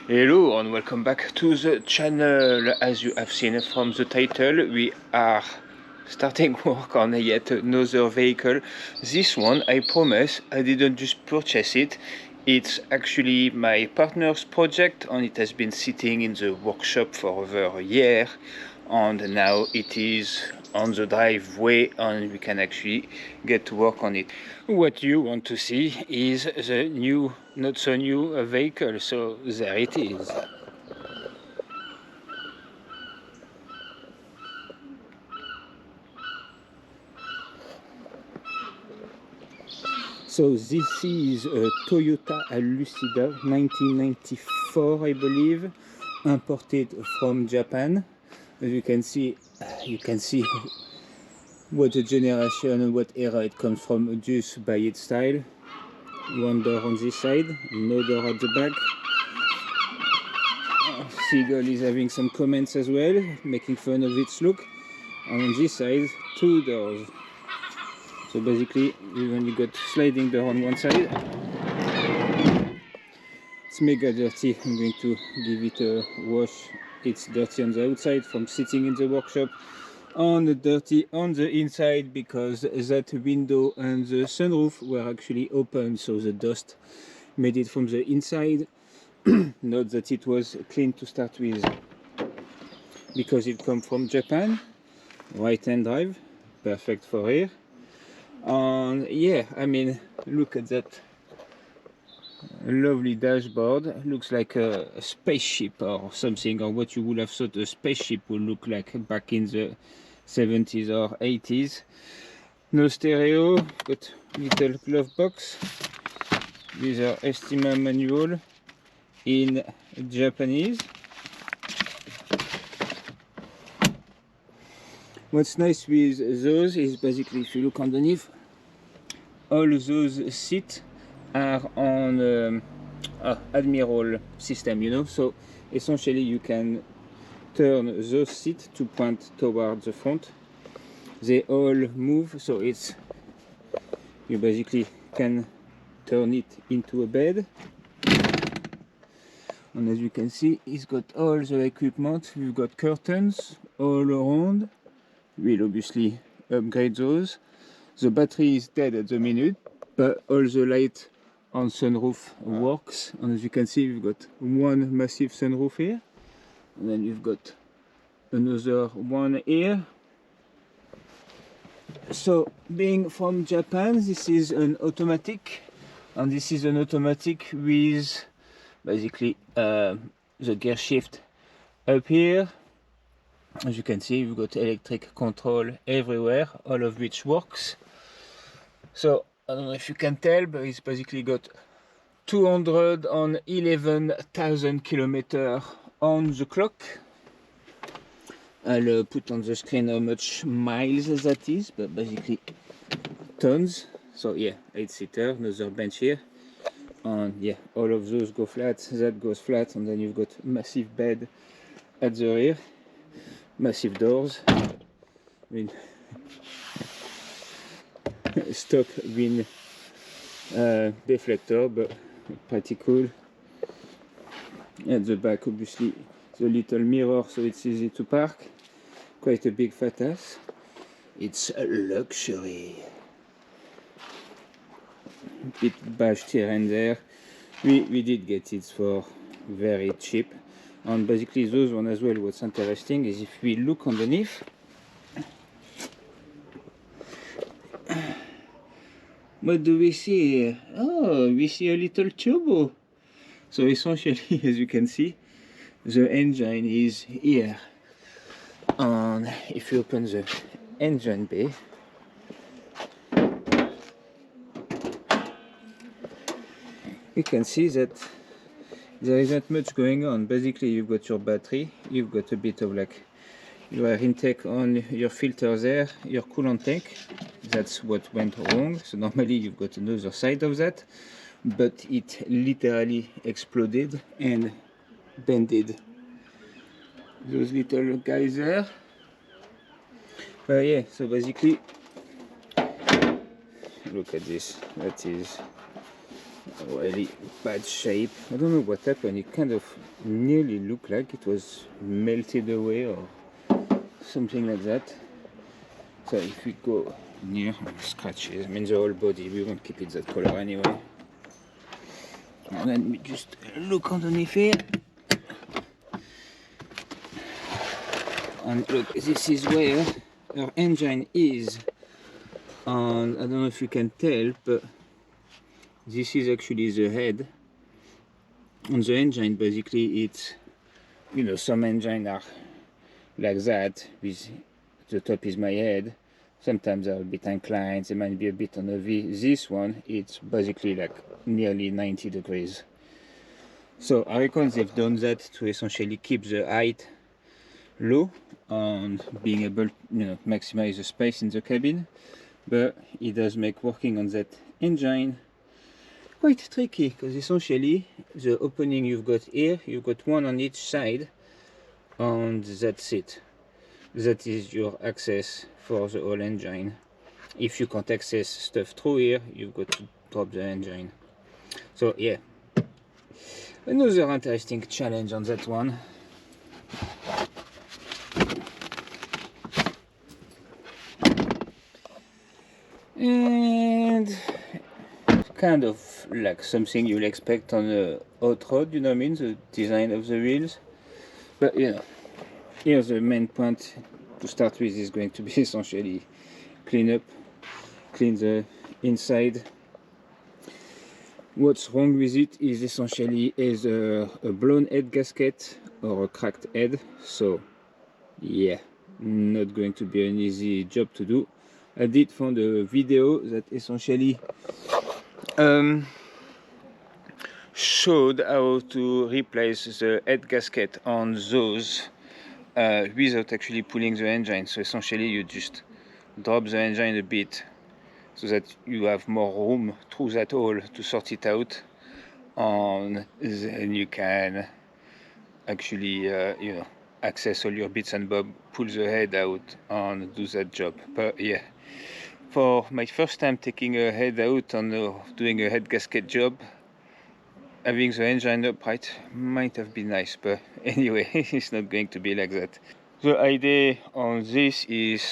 Hello and welcome back to the channel. As you have seen from the title, we are starting work on yet another vehicle. This one, I promise, I didn't just purchase it. It's actually my partner's project and it has been sitting in the workshop for over a year, and now it is on the driveway and we can actually get to work on it. What you want to see is the new, not so new vehicle, so there it is. So this is a Toyota Lucida 1994, I believe, imported from Japan. As you can see what generation and what era it comes from just by its style. One door on this side, no door at the back. Seagull is having some comments as well, making fun of its look. And on this side, two doors. So basically, we've only got sliding door on one side. It's mega dirty. I'm going to give it a wash. It's dirty on the outside from sitting in the workshop, and dirty on the inside because that window and the sunroof were actually open, so the dust made it from the inside. Not that it was clean to start with, because it comes from Japan. Right-hand drive, perfect for here. And yeah, I mean, look at that lovely dashboard. Looks like a spaceship or something, or what you would have thought a spaceship would look like back in the 70s or 80s. No stereo, got little glove box with our Estima manual in Japanese. What's nice with those is basically, if you look underneath, all those seats are on Admiral system, you know, so essentially you can turn those seats to point towards the front. They all move, so it's, you basically can turn it into a bed. And as you can see, it's got all the equipment. We've got curtains all around. We'll obviously upgrade those. The battery is dead at the minute, but all the light on sunroof works. And as you can see, we've got one massive sunroof here, and then you've got another one here. So being from Japan, this is an automatic, and this is an automatic with basically the gear shift up here. As you can see, we've got electric control everywhere, all of which works. So I don't know if you can tell, but it's basically got 211,000 kilometers on the clock. I'll put on the screen how much miles that is, but basically tons. So yeah, 8-seater, another bench here, and yeah, all of those go flat, that goes flat, and then you've got massive bed at the rear, massive doors. I mean, stock wind deflector, but pretty cool. At the back, obviously, the little mirror, so it's easy to park. Quite a big fat ass. It's a luxury. Bit bashed here and there. We did get it for very cheap. And basically those one as well, what's interesting is if we look underneath, what do we see here? Oh, we see a little turbo. So essentially, as you can see, the engine is here. And if you open the engine bay, you can see that there isn't much going on. Basically, you've got your battery, you've got a bit of like your intake on your filter there, your coolant tank. That's what went wrong. So normally you've got another side of that, but it literally exploded and bended. Those little guys there. But yeah, so basically, look at this. That is really bad shape. I don't know what happened. It kind of nearly looked like it was melted away or something like that. So if we go near scratches, I mean the whole body, we won't keep it that color anyway. And then we just look underneath here. And look, this is where our engine is. And I don't know if you can tell, but this is actually the head. On the engine, basically, it's, you know, some engines are like that, with the top is my head. Sometimes they're a bit inclined, they might be a bit on a V. This one, it's basically like nearly 90 degrees. So I reckon they've done that to essentially keep the height low and being able to, you know, maximize the space in the cabin. But it does make working on that engine quite tricky, because essentially the opening you've got here, you've got one on each side, and that's it. That is your access for the whole engine. If you can't access stuff through here, you've got to drop the engine. So yeah, another interesting challenge on that one. And kind of like something you'll expect on a hot rod, you know what I mean, the design of the wheels. But you know, here the main point to start with is going to be essentially clean the inside. What's wrong with it is essentially a blown head gasket or a cracked head. So yeah, not going to be an easy job to do. I did find a video that essentially showed how to replace the head gasket on those without actually pulling the engine. So essentially you just drop the engine a bit so that you have more room through that hole to sort it out, and then you can actually you know, access all your bits and bobs, pull the head out and do that job. But yeah, for my first time taking a head out and doing a head gasket job, having the engine upright might have been nice, but anyway, it's not going to be like that. The idea on this is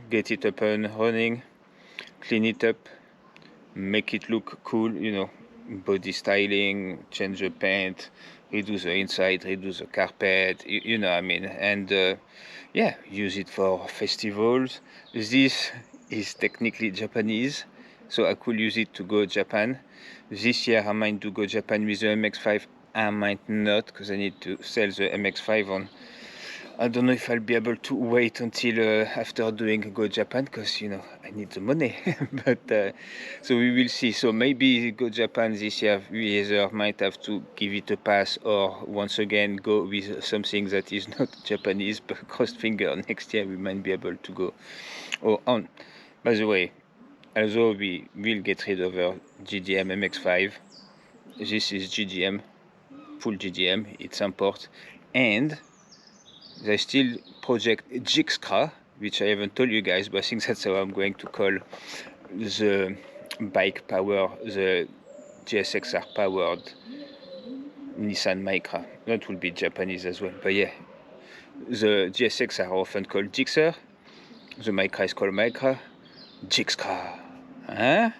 get it up and running, clean it up, make it look cool, you know, body styling, change the paint, redo the inside, redo the carpet, you know what I mean, and yeah, use it for festivals. This is technically Japanese, so I could use it to go Japan. This year I might do go Japan with the MX-5, I might not, because I need to sell the MX-5 on. I don't know if I'll be able to wait until after doing Go Japan, because you know I need the money. But so we will see. So maybe Go Japan this year we either might have to give it a pass, or once again go with something that is not Japanese. But crossed finger, next year we might be able to go. Oh, on. By the way, although we will get rid of our GDM MX-5, this is GDM, full GDM. It's import, and they still project Jixcra, which I haven't told you guys, but I think that's how I'm going to call the bike power, the GSXR powered Nissan Micra. That will be Japanese as well, but yeah, the GSX are often called Gixxer, the Micra is called Micra, Jixcra. Huh?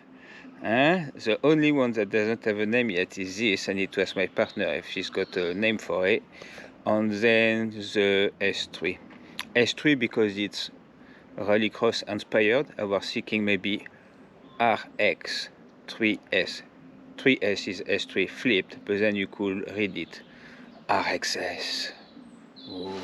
The only one that doesn't have a name yet is this. I need to ask my partner if she's got a name for it. And then the S3. S3 because it's rallycross inspired. I was thinking maybe RX 3S. 3S is S3 flipped, but then you could read it RXS. Ooh.